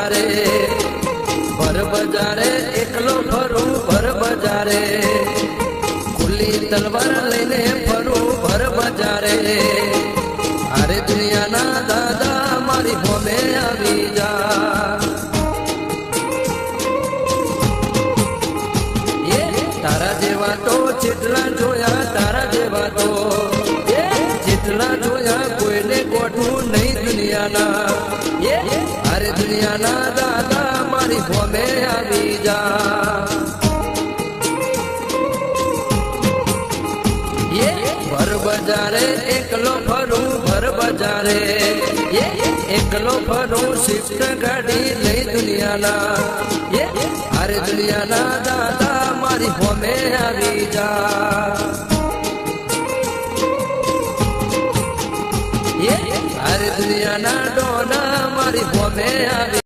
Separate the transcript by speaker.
Speaker 1: બજારે ભર બજારે એકલો ફરું ભર બજારે ખુલ્લી તલવાર લઈને ફરું ભર બજારે અરે દુનિયાના દાદા મારી હોમે આવી જા તારા જેવા તો જેટલા જોયા તારા જેવા તો જેટલા જોયા કોઈને ગોઠવું નહીં દુનિયાના અરે દુનિયાના દાદા મારી હોમે આવી જા ભર બજારે એકલો ફરું ભર બજારે એકલો ફરું શિફ્ટ ગાડી લઈ દુનિયાના અરે દુનિયાના દાદા મારી હોમે આવી જા અરે દુનિયાના ડોના મારી હોમે આવી